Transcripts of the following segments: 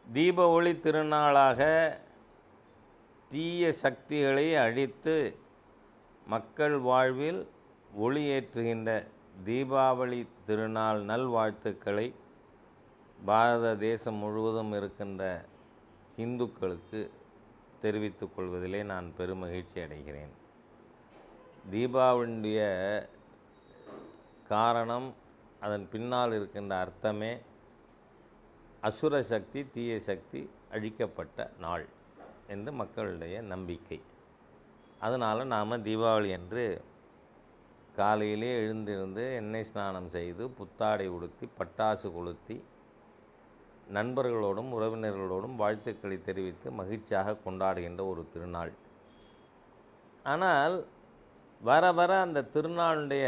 தீப ஒளி திருநாளாக தீய சக்திகளை அழித்து மக்கள் வாழ்வில் ஒளியேற்றுகின்ற தீபாவளி திருநாள் நல்வாழ்த்துக்களை பாரத தேசம் முழுவதும் இருக்கின்ற இந்துக்களுக்கு தெரிவித்துக் கொள்வதிலே நான் பெருமகிழ்ச்சி அடைகிறேன். தீபாவளியுடைய காரணம், அதன் பின்னால் இருக்கின்ற அர்த்தமே அசுர சக்தி, தீய சக்தி அழிக்கப்பட்ட நாள் என்று மக்களுடைய நம்பிக்கை. அதனால் நாம் தீபாவளி அன்று காலையிலே எழுந்திருந்து எண்ணெய் ஸ்நானம் செய்து புத்தாடை உடுத்தி பட்டாசு கொளுத்தி நண்பர்களோடும் உறவினர்களோடும் வாழ்த்துக்களை தெரிவித்து மகிழ்ச்சியாக கொண்டாடுகின்ற ஒரு திருநாள். ஆனால் வர வர அந்த திருநாளுடைய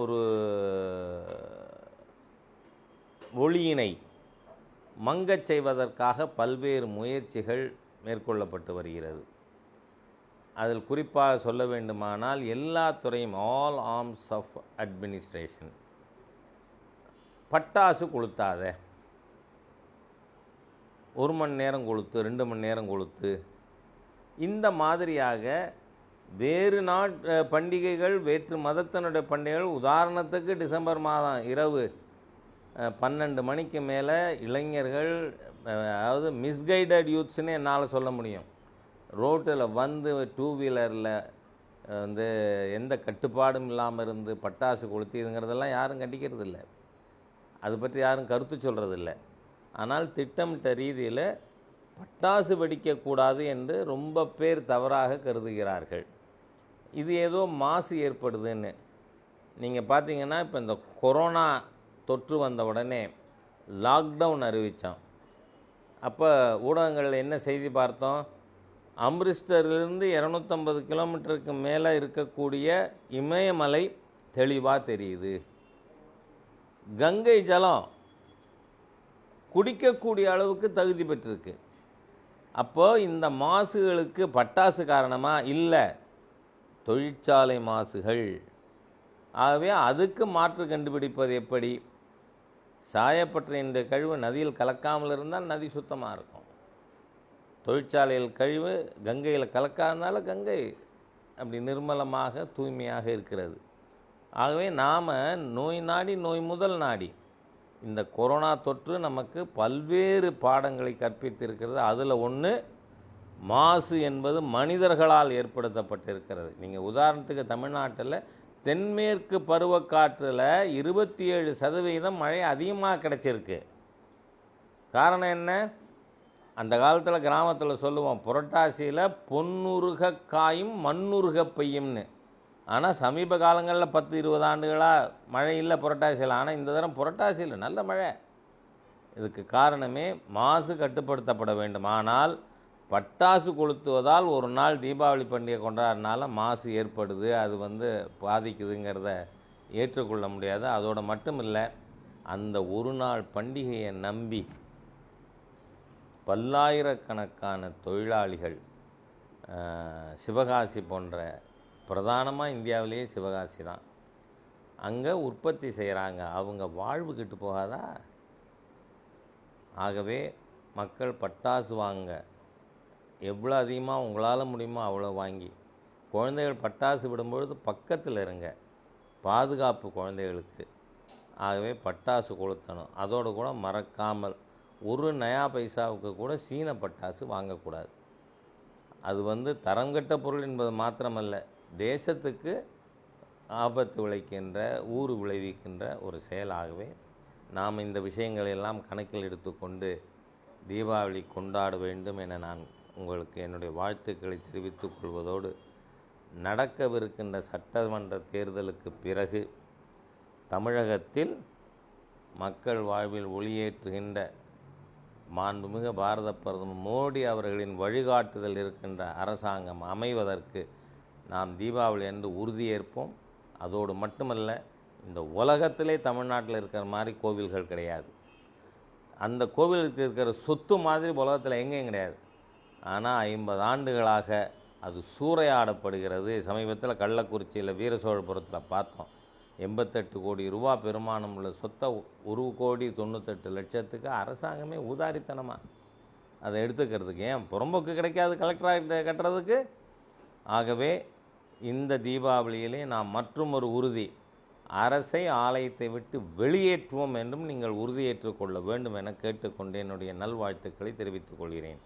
ஒரு ஒளியினை மங்கச் செய்வதற்காக பல்வேறு முயற்சிகள் மேற்கொள்ளப்பட்டு வருகிறது. அதில் குறிப்பாக சொல்ல வேண்டுமானால் எல்லா துறையும், ஆல் ஆர்ம்ஸ் ஆஃப் அட்மினிஸ்ட்ரேஷன், பட்டாசு கொளுத்தாத, 1 மணி நேரம் கொளுத்து, 2 மணி நேரம் கொளுத்து, இந்த மாதிரியாக வேறு பண்டிகைகள், வேற்று மதத்தினுடைய பண்டிகைகள், உதாரணத்துக்கு டிசம்பர் மாதம் இரவு 12 மணிக்கு மேலே இளைஞர்கள், அதாவது மிஸ்கைடட் யூத்ஸ்னு என்னால் சொல்ல முடியும், ரோட்டில் வந்து 2 வீலரில் வந்து எந்த கட்டுப்பாடும் இல்லாமல் இருந்து பட்டாசு கொளுத்தி இதுங்கிறதெல்லாம் யாரும் கண்டிக்கிறது இல்லை, அது பற்றி யாரும் கருத்து சொல்கிறதில்லை. ஆனால் திட்டமிட்ட ரீதியில் பட்டாசு வெடிக்கக்கூடாது என்று ரொம்ப பேர் தவறாக கருதுகிறார்கள். இது ஏதோ மாசு ஏற்படுதுன்னு. நீங்கள் பார்த்தீங்கன்னா இப்போ இந்த கொரோனா தொற்று வந்த உடனே லாக்டவுன் அறிவித்தான். அப்போ ஊடகங்களில் என்ன செய்தி பார்த்தோம்? அம்ரிஸ்டர்லேருந்து 250 கிலோமீட்டருக்கு மேலே இருக்கக்கூடிய இமயமலை தெளிவாக தெரியுது. கங்கை ஜலம் குடிக்கக்கூடிய அளவுக்கு தகுதி பெற்றிருக்கு. அப்போது இந்த மாசுகளுக்கு பட்டாசு காரணமாக இல்லை, தொழிற்சாலை மாசுகள். ஆகவே அதுக்கு மாற்று கண்டுபிடிப்பது எப்படி? சாயப்பட்ட இந்த கழிவு நதியில் கலக்காமல் இருந்தால் நதி சுத்தமாக இருக்கும். தொழிற்சாலையில் கழிவு கங்கையில் கலக்காதனால கங்கை அப்படி நிர்மலமாக தூய்மையாக இருக்கிறது. ஆகவே நாம் நோய் நாடி நோய் முதல் நாடி, இந்த கொரோனா தொற்று நமக்கு பல்வேறு பாடங்களை கற்பித்திருக்கிறது. அதில் ஒன்று மாசு என்பது மனிதர்களால் ஏற்படுத்தப்பட்டிருக்கிறது. நீங்கள் உதாரணத்துக்கு தமிழ்நாட்டில் தென்மேற்கு பருவக்காற்றில் 27% மழை அதிகமாக கிடச்சிருக்கு. காரணம் என்ன? அந்த காலத்தில் கிராமத்தில் சொல்லுவோம், புரட்டாசியில் பொன்னுருக காயும் மண்ணுருக பெய்யும்னு. ஆனால் சமீப காலங்களில் 10-20 ஆண்டுகளாக மழை இல்லை புரட்டாசியில். ஆனால் இந்த தரம் புரட்டாசியில் நல்ல மழை. இதுக்கு காரணமே மாசு கட்டுப்படுத்தப்பட வேண்டும். ஆனால் பட்டாசு கொளுத்துவதால் ஒரு நாள் தீபாவளி பண்டிகை கொண்டாடினால மாசு ஏற்படுது, அது பாதிக்குதுங்கிறத ஏற்றுக்கொள்ள முடியாது. அதோடு மட்டும் இல்லை, அந்த ஒரு நாள் பண்டிகையை நம்பி பல்லாயிரக்கணக்கான தொழிலாளிகள், சிவகாசி போன்ற, பிரதானமாக இந்தியாவிலேயே சிவகாசி தான், அங்கே உற்பத்தி செய்கிறாங்க. அவங்க வாழ்வு கெட்டு போகாதா? ஆகவே மக்கள் பட்டாசு வாங்க எவ்வளோ அதிகமாக உங்களால் முடியுமோ அவ்வளோ வாங்கி, குழந்தைகள் பட்டாசு விடும்பொழுது பக்கத்தில் இருங்க, பாதுகாப்பு குழந்தைகளுக்கு. ஆகவே பட்டாசு கொளுத்தணும். அதோடு கூட மறக்காமல் 1 நயா பைசாவுக்கு கூட சீன பட்டாசு வாங்கக்கூடாது. அது தரங்கட்ட பொருள் என்பது மாத்திரமல்ல, தேசத்துக்கு ஆபத்து விளைக்கின்ற, ஊறு விளைவிக்கின்ற ஒரு செயலாகவே நாம் இந்த விஷயங்களெல்லாம் கணக்கில் எடுத்துக்கொண்டு தீபாவளி கொண்டாட வேண்டும் என நான் உங்களுக்கு என்னுடைய வாழ்த்துக்களை தெரிவித்துக் கொள்வதோடு, நடக்கவிருக்கின்ற சட்டமன்ற தேர்தலுக்கு பிறகு தமிழகத்தில் மக்கள் வாழ்வில் ஒளியேற்றுகின்ற மாண்புமிகு பாரத பிரதமர் மோடி அவர்களின் வழிகாட்டுதல் இருக்கின்ற அரசாங்கம் அமைவதற்கு நாம் தீபாவளி அன்று உறுதியேற்போம். அதோடு மட்டுமல்ல, இந்த உலகத்திலே தமிழ்நாட்டில் இருக்கிற மாதிரி கோவில்கள் கிடையாது. அந்த கோவிலுக்கு இருக்கிற சொத்து மாதிரி உலகத்தில் எங்கேயும் கிடையாது. ஆனால் 50 ஆண்டுகளாக அது சூறையாடப்படுகிறது. சமீபத்தில் கள்ளக்குறிச்சியில் வீரசோழபுரத்தில் பார்த்தோம், 88 கோடி ரூபா பெருமானம் உள்ள சொத்தை 1,98,00,000 அரசாங்கமே ஊதாரித்தனமாக அதை எடுத்துக்கிறதுக்கு. ஏன் புறம்போக்கு கிடைக்காது கலெக்டராக கட்டுறதுக்கு? ஆகவே இந்த தீபாவளியிலே நாம் மற்றும் ஒரு உறுதி, அரசை ஆலயத்தை விட்டு வெளியேற்றுவோம் என்றும் நீங்கள் உறுதியேற்றுக் கொள்ள வேண்டும் என கேட்டுக்கொண்டு என்னுடைய நல்வாழ்த்துக்களை தெரிவித்துக் கொள்கிறேன்.